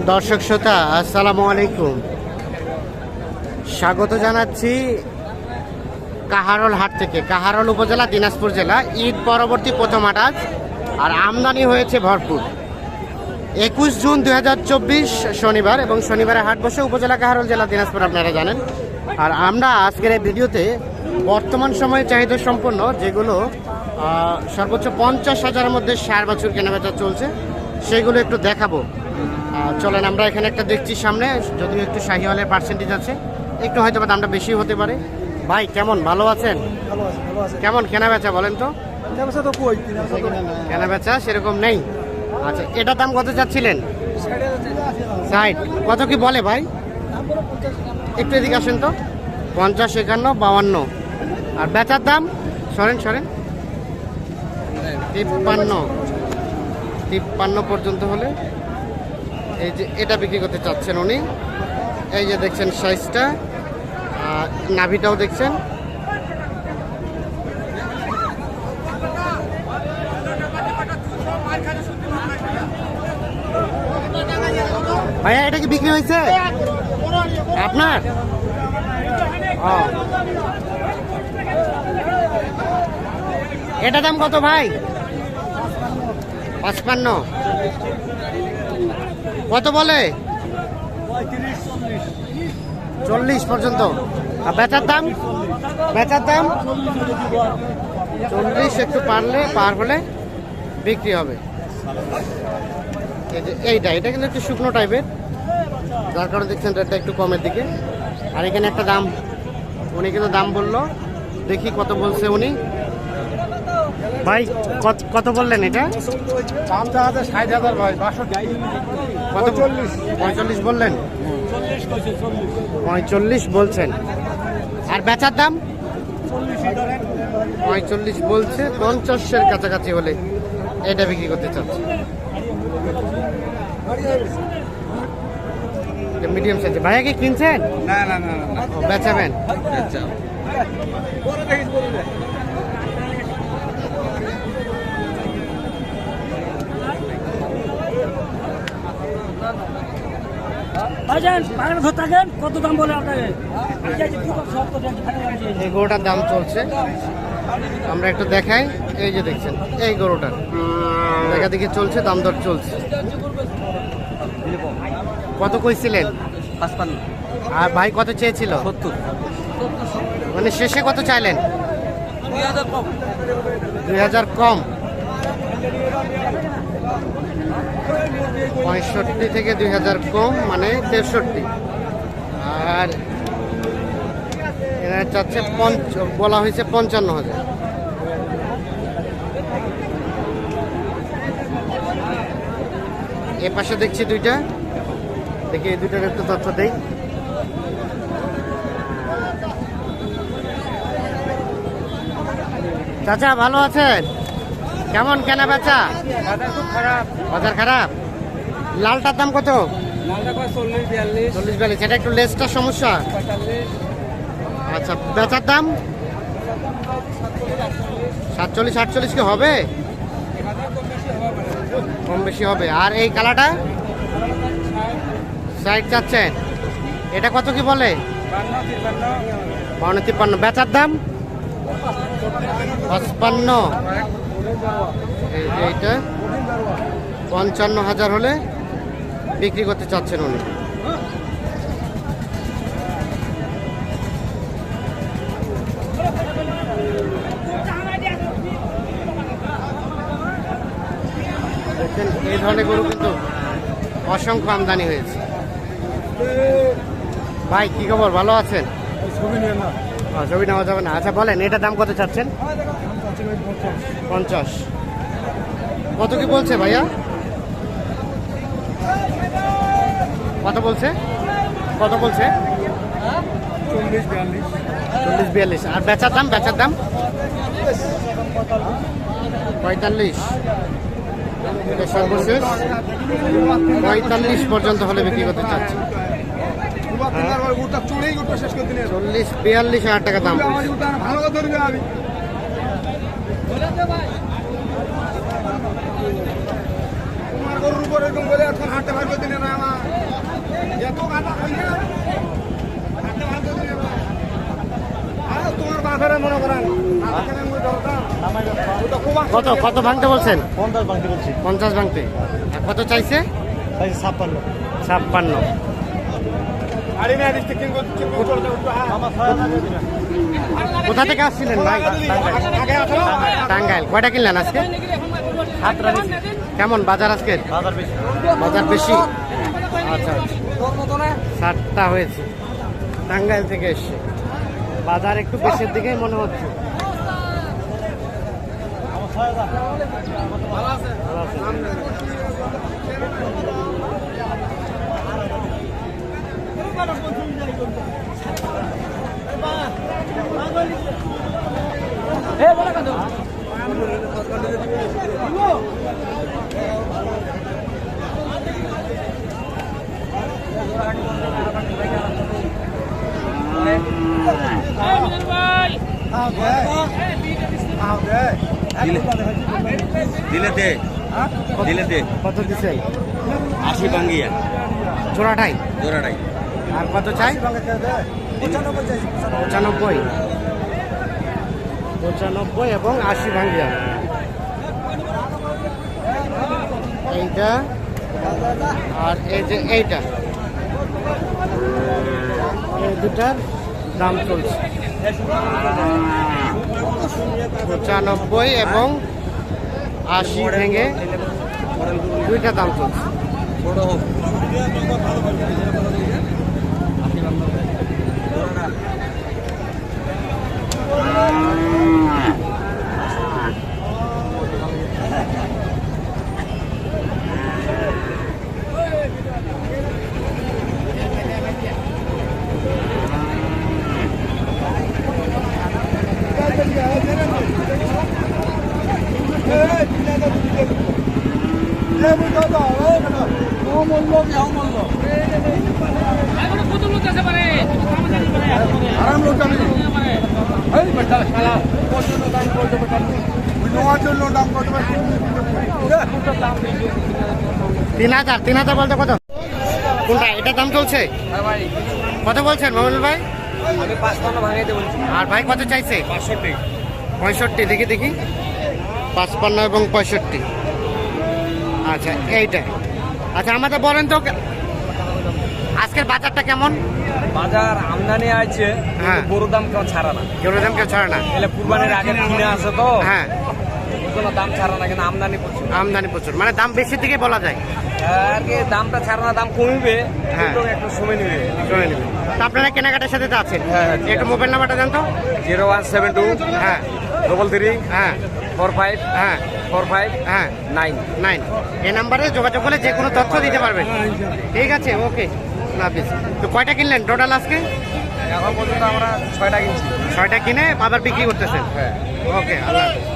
দর্শক শ্রোতা আসসালামু আলাইকুম, স্বাগত জানাচ্ছি কাহারোল হাট থেকে। কাহারোল উপজেলা, দিনাজপুর জেলা। ঈদ পরবর্তী প্রথম হাট আজ, আর আমদানি হয়েছে ভরপুর। 21 জুন 2024 শনিবার, এবং শনিবারে হাট বসে উপজেলা কাহারোল, জেলা দিনাজপুর, আপনারা জানেন। আর আমরা আজকের এই ভিডিওতে বর্তমান সময়ে চাহিদা সম্পন্ন যেগুলো সর্বোচ্চ 50,000-এর মধ্যে ষাঁড় বাছুর কেনাবেচা চলছে, সেগুলো একটু দেখাবো। চলেন, আমরা এখানে একটা দেখছি সামনে, যদিও একটু শাহিওয়ালের পার্সেন্টেজ আছে, একটু হয়তো বা দামটা বেশি হতে পারে। ভাই কেমন, ভালো আছেন? কেমন কেনাবেচা বলেন তো? কেনাবেচা সেরকম নেই। আচ্ছা, এটার দাম কত চাচ্ছিলেন? 60। কত কি বলে ভাই? একটু এদিকে আসেন তো। 50, 51, 52। আর বেচার দাম? সরেন 53 পর্যন্ত হলে এই যে এটা বিক্রি করতে চাচ্ছেন উনি। এই যে দেখছেন সাইজটা, নাভিটাও দেখছেন। ভাইয়া এটা কি বিক্রি হয়েছে আপনার? এটা দাম কত ভাই? 55। কত বলে? 40 পর্যন্ত। আর বেচার দাম? 40। একটু পার হলে বিক্রি হবে। এটা কিন্তু একটু শুকনো টাইপের, যার কারণে দেখছেন রেটটা একটু কমের দিকে। আর এখানে একটা দাম, উনি কিন্তু দাম বললো, দেখি কত বলছে উনি। ভাই কত বললেন এটা? কত? 45 বললেন? 45 বলছেন। আর বেচার দাম? 45 বলছে। 50-এর কাছাকাছি হলে এটা বিক্রি করতে চাচ্ছে। Medium size. ভাইয়া কি কিনছেন? না, বেচাবেন? কত দাম বলে আপনাকে? এই গরুটার দাম চলছে, আমরা একটু দেখাই। এই যে দেখছেন এই গরুটার দেখা দেখি চলছে, দাম দর চলছে। কত কইছিলেন? 55। আর ভাই কত চেয়েছিল? 70। মানে শেষে কত চাইলেন? 2000 কম। 2000 কম। 65 থেকে 2000 কম, মানে 63। আর এরা চাচ্ছে বলা হয়েছে 55,000। এ পাশে দেখছি দুইটা, দেখি এই দুইটার একটু তথ্য দেই। চাচা ভালো আছেন? কেমন কেনা বেচা? খুব খারাপ। বাজার খারাপ। লালটার দাম কত? 40-42। এটা একটু লেজটার সমস্যা। আচ্ছা, বেচার দাম? 47-48 কি হবে? কম বেশি হবে। আর এই কালাটা 60 চাচ্ছেন। এটা কত কি বলে? 52-53। বেচার দাম? 55। এইটা 55,000 হলে বিক্রি করতে চাচ্ছেন উনি। দেখেন এই ধরনের গরু কিন্তু অসংখ্য আমদানি হয়েছে। ভাই কি খবর, ভালো আছেন? ছবি নেওয়া যাবে না। আচ্ছা বলেন, এটার দাম কত চাচ্ছেন? 50। কত কি বলছে ভাইয়া? কত বলছে? 40-42। আর বেচার দাম? 45। এটা সর্বশেষ 45 পর্যন্ত হলে বিক্রি করতে চাচ্ছি। 40-42 হাজার টাকা দাম। গরুর উপর এরকম বলে এখন হাঁটতে পারবে দিনে না আমার কত কত ভাঙতে বলছেন? 50 ভাঙতে বলছি 50 ভাঙতে। আর কত চাইছে? 56 56। কোথা থেকে আসছিলেন ভাই? টাঙ্গাইল। কয়টা কিনলেন আজকে? 7 কেমন বাজার আজকের? বাজার বেশি বাজার বেশি। আচ্ছা, 7টা হয়েছে। টাঙ্গাইল থেকে এসছে, বাজার একটু বেশির দিকে মনে হচ্ছে। ভালো আছে। দিলে দে দিলে দে কত দিচ্ছেন? 80 ভাঙ্গিয়া জোড়াটাই। জোড়াটাই। আর কত চাই? 95। 95 এবং 80 ভাঙ্গিয়া। এইটা আর এই যে এইটা, এই দুটার দাম চলছে 95 এবং 80 ভেঙে, দুইটা দাম চলছে। বড় হোক তিন হাজার বলতে কত? কোনটা? এটা দাম চলছে কত বলছেন মামুনুল ভাই? আমি 55 ভাঙাইতে বলছি। আর ভাই কত চাইছে? 65। দেখি 55 এবং 65। আচ্ছা এইটা। আচ্ছা আমাদের বলেন তো আজকের বাজারটা কেমন? বাজার আমদানি আছে, হ্যাঁ। গরুর দাম কেউ ছাড়া না। কেউ দাম কেউ ছাড়ে না। এলে কুরবানির আগে কিনে আসে তো, হ্যাঁ, কোনো দাম ছাড়া না, কিন্তু আমদানি প্রচুর। আমদানি প্রচুর, মানে দাম বেশির দিকে বলা যায়। আর কি দামটা ছাড়া না, দাম কমবে, হ্যাঁ। কিন্তু একটু সময় নেবে। শুনে নেবেন। তা আপনারা কেনাকাটার সাথে তো আছেন, হ্যাঁ, হ্যাঁ, ঠিক একটু মোবাইল নাম্বারটা দেন তো। 0172 হ্যাঁ 33 হ্যাঁ 45 হ্যাঁ 45 হ্যাঁ 9। 9। এই নাম্বারে যোগাযোগ করলে যে কোনো তথ্য দিতে পারবেন। ঠিক আছে, ওকে, হাফিজ। তো কয়টা কিনলেন টোটাল আজকে? এখন পর্যন্ত আমরা 6টা কিনছি। 6টা কিনে আবার বিক্রি করতেছেন। হ্যাঁ। ওকে, আল্লাহ হাফিজ।